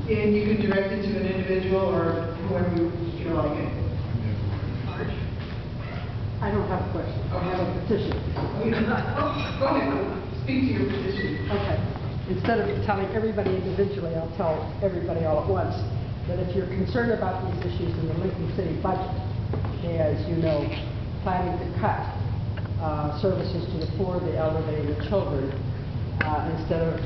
And you can direct it to an individual or whoever you feel like it. I don't have a question. I have a petition. Go ahead. Speak to your petition. Okay. Instead of telling everybody individually, I'll tell everybody all at once that if you're concerned about these issues in the Lincoln City budget, as you know, planning to cut services to the poor, the elderly, and the children, instead of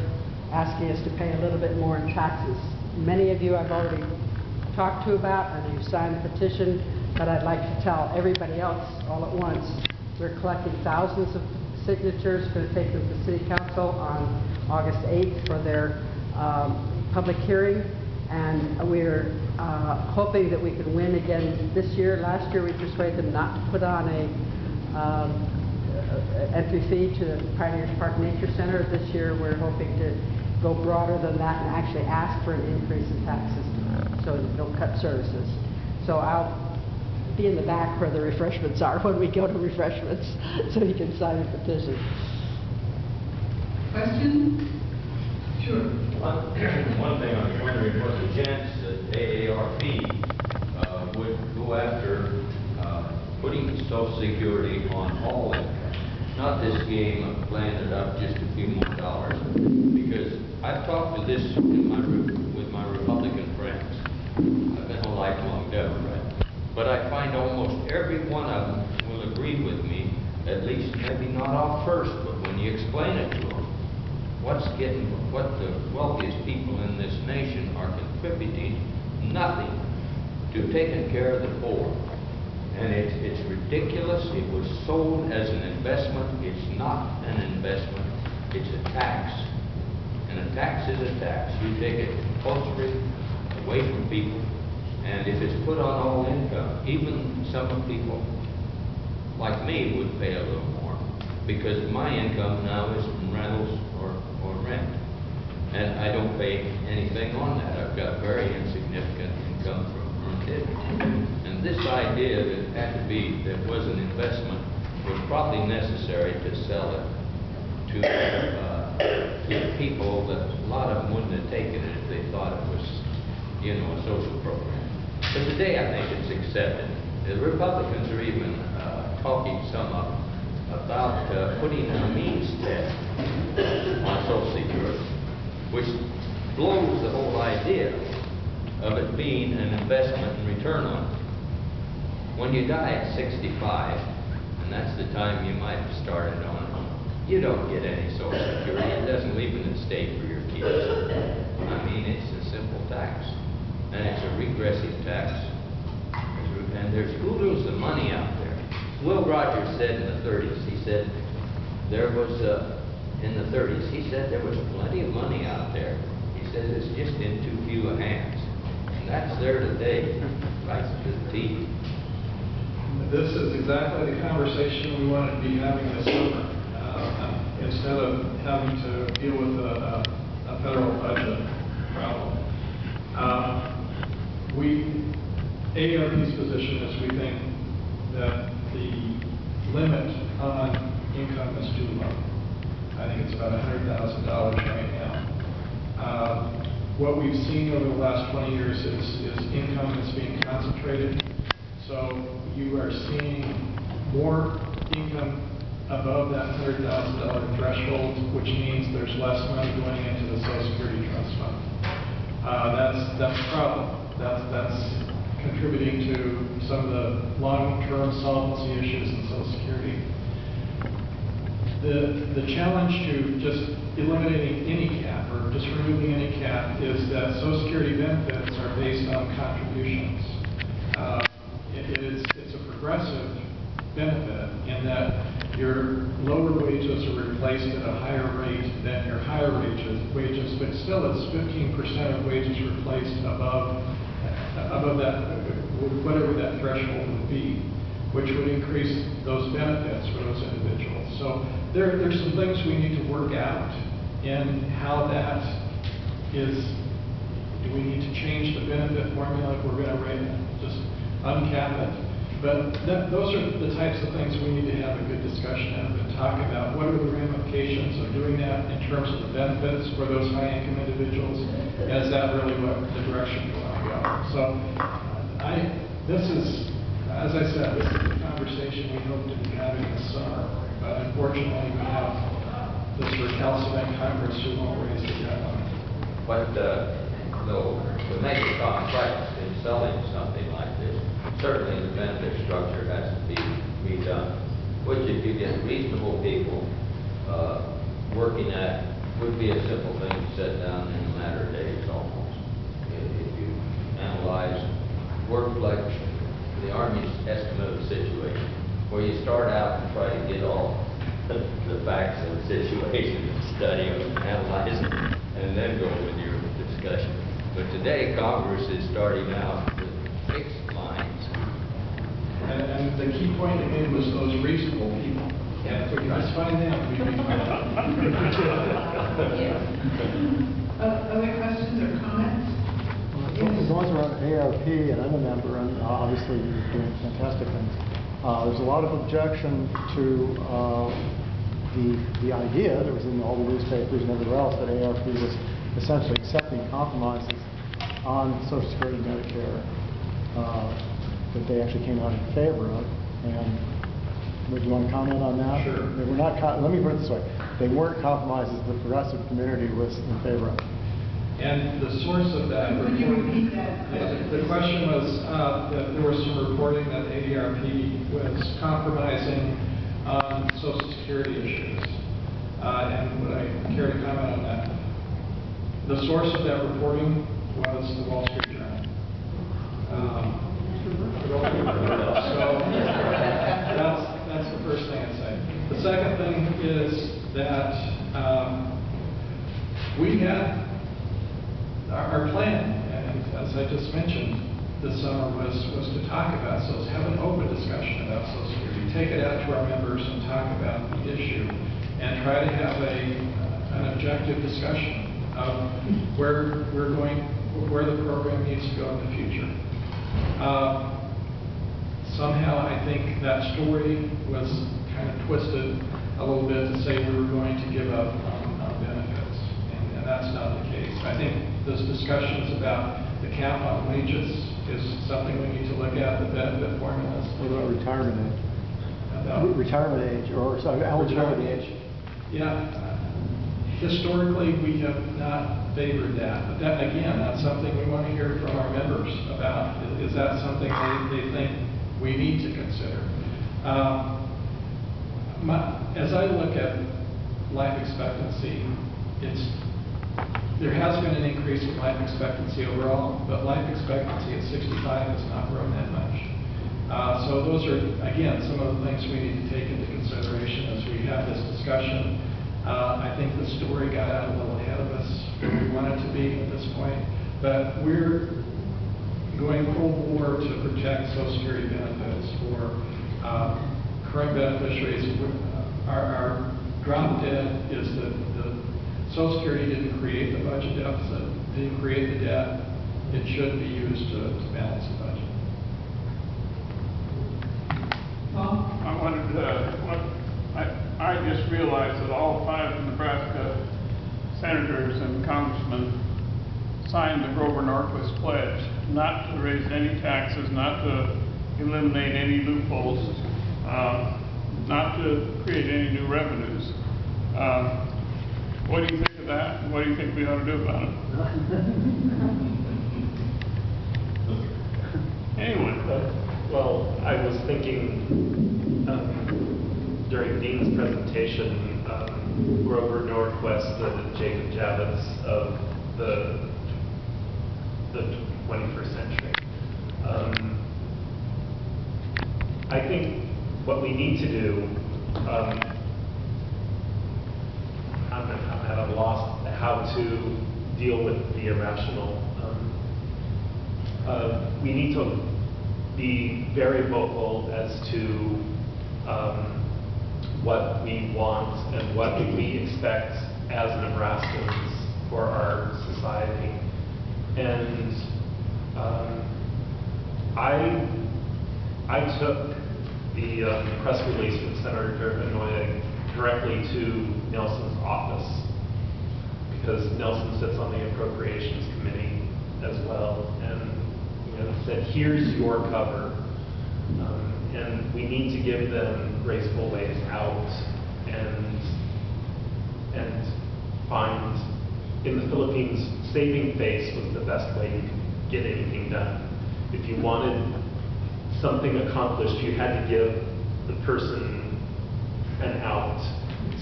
asking us to pay a little bit more in taxes. Many of you I've already talked to about, and you've signed the petition, but I'd like to tell everybody else all at once. We're collecting thousands of signatures, going to take them to City Council on August 8th for their public hearing, and we're hoping that we can win again this year. Last year we persuaded them not to put on a entry fee to the Pioneers Park Nature Center. This year we're hoping to go broader than that and actually ask for an increase in taxes so that they'll cut services. So I'll be in the back where the refreshments are when we go to refreshments, so you can sign the petition. Question? Sure. One thing I was wondering was the chance that AARP would go after putting Social Security on all income. Not this game of playing it up just a few more dollars. Because I've talked to this with my Republican friends. I've been a lifelong Democrat. But I find almost every one of them will agree with me, at least maybe not off first, but when you explain it to them, what the wealthiest people in this nation are contributing nothing to taking care of the poor. And it's ridiculous. It was sold as an investment. It's not an investment. It's a tax. And a tax is a tax. You take it compulsory away from people. And if it's put on all income, even some people like me would pay a little more, because my income now is from rentals or rent. And I don't pay anything on that. I've got very insignificant income from it. And this idea that was an investment was probably necessary to sell it to people that a lot of them wouldn't have taken it if they thought it was, you know, a social program. But today I think it's accepted. The Republicans are even talking some up about putting a means test on Social Security, which blows the whole idea of it being an investment and return on it. When you die at 65, and that's the time you might have started on it, you don't get any Social Security. It doesn't leave an estate for your kids. I mean, it's a simple tax, and it's a regressive tax. And there's oodles of money out there. Will Rogers said in the 30s, he said there was, in the 30s, he said there was plenty of money out there. He said it's just in too few hands. And that's there today, right to the teeth. This is exactly the conversation we wanted to be having this summer. Instead of having to deal with a federal budget problem. AARP's position is we think that the limit on income is too low. I think it's about $100,000 right now. What we've seen over the last 20 years is income that's being concentrated. So you are seeing more income above that $100,000 threshold, which means there's less money going into the Social Security Trust Fund. That's a problem. That's contributing to some of the long-term solvency issues in Social Security. The challenge to just eliminating any cap or just removing any cap is that Social Security benefits are based on contributions. It's a progressive benefit in that your lower wages are replaced at a higher rate than your higher wages, but still it's 15% of wages replaced above that, whatever that threshold would be, which would increase those benefits for those individuals. So there's some things we need to work out in how that is. Do we need to change the benefit formula if we're going to just uncap it? But those are the types of things we need to have a good discussion of and talk about. What are the ramifications of doing that in terms of the benefits for those high-income individuals? Is that really what the direction you want to go? So, this is, as I said, this is the conversation we hope to be having this summer. But unfortunately, we have this recalcitrant Congress who won't raise the debt limit. But, though, to make it complex in selling something like this, certainly the benefit structure has to be redone, which if you get reasonable people working at, would be a simple thing to set down in a matter of days almost. If you analyze workplace, the Army's estimate of the situation, where you start out and try to get all the facts of the situation and study them, analyze them, and then go with your discussion. But today, Congress is starting out with fixed lines. And the key point they made was those reasonable people. And if we can just find them, we'd be fine. Other questions or comments? As long as we're on ARP, and I'm a member, and obviously you're doing fantastic things, there's a lot of objection to the idea that was in all the newspapers and everywhere else that ARP was essentially accepting compromises on Social Security and Medicare that they actually came out in favor of. And would you want to comment on that? Sure. They were not. Let me put it this way: they weren't compromises the progressive community was in favor of. And the source of that Could you report, repeat that? the question was that there was some reporting that ADRP was compromising on Social Security issues. And would I care to comment on that? The source of that reporting was the Wall Street Journal. So that's the first thing I'd say. The second thing is that we had our plan, and as I just mentioned, this summer was to talk about, so let's have an open discussion about Social Security. Take it out to our members and talk about the issue, and try to have an objective discussion of where we're going, where the program needs to go in the future. Somehow I think that story was kind of twisted a little bit to say we were going to give up on benefits, and that's not the case. I think those discussions about the cap on wages is something we need to look at, the benefit formulas. What about retirement age? About Retirement age, or sorry, eligibility age. Yeah, historically we have not favored that, but that again, that's something we want to hear from our members about. Is that something they think we need to consider? As I look at life expectancy, there has been an increase in life expectancy overall, but life expectancy at 65 has not grown that much. So those are, again, some of the things we need to take into consideration as we have this discussion. I think the story got out a little ahead of us where we wanted to be at this point, but we're going full bore to protect Social Security benefits for current beneficiaries. Our drop dead is that the Social Security didn't create the budget deficit, didn't create the debt. It should be used to balance the budget. Paul? I just realized that all 5 Nebraska senators and congressmen signed the Grover Norquist pledge not to raise any taxes, not to eliminate any loopholes, not to create any new revenues. What do you think of that? And what do you think we ought to do about it? Anyway. Well, I was thinking during Dean's presentation, Grover Norquist and Jacob Javits of the 21st century. I think what we need to do, I'm at a loss how to deal with the irrational. We need to be very vocal as to what we want and what we expect as Nebraskans for our society. And I took the press release from Senator Inouye directly to Nelson's office, because Nelson sits on the Appropriations Committee. said, here's your cover. And we need to give them graceful ways out and find, in the Philippines, saving face was the best way you could get anything done. If you wanted something accomplished, you had to give the person an out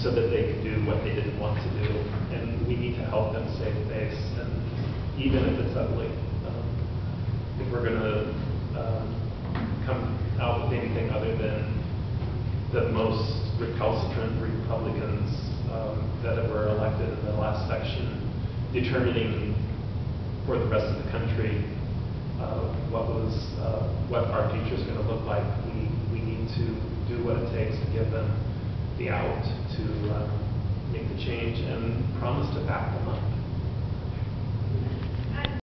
so that they could do what they didn't want to do. And we need to help them save face, and even if it's ugly. If we're going to come out with anything other than the most recalcitrant Republicans that were elected in the last section, determining for the rest of the country what our future is going to look like, we need to do what it takes to give them the out, to make the change, and promise to back them up.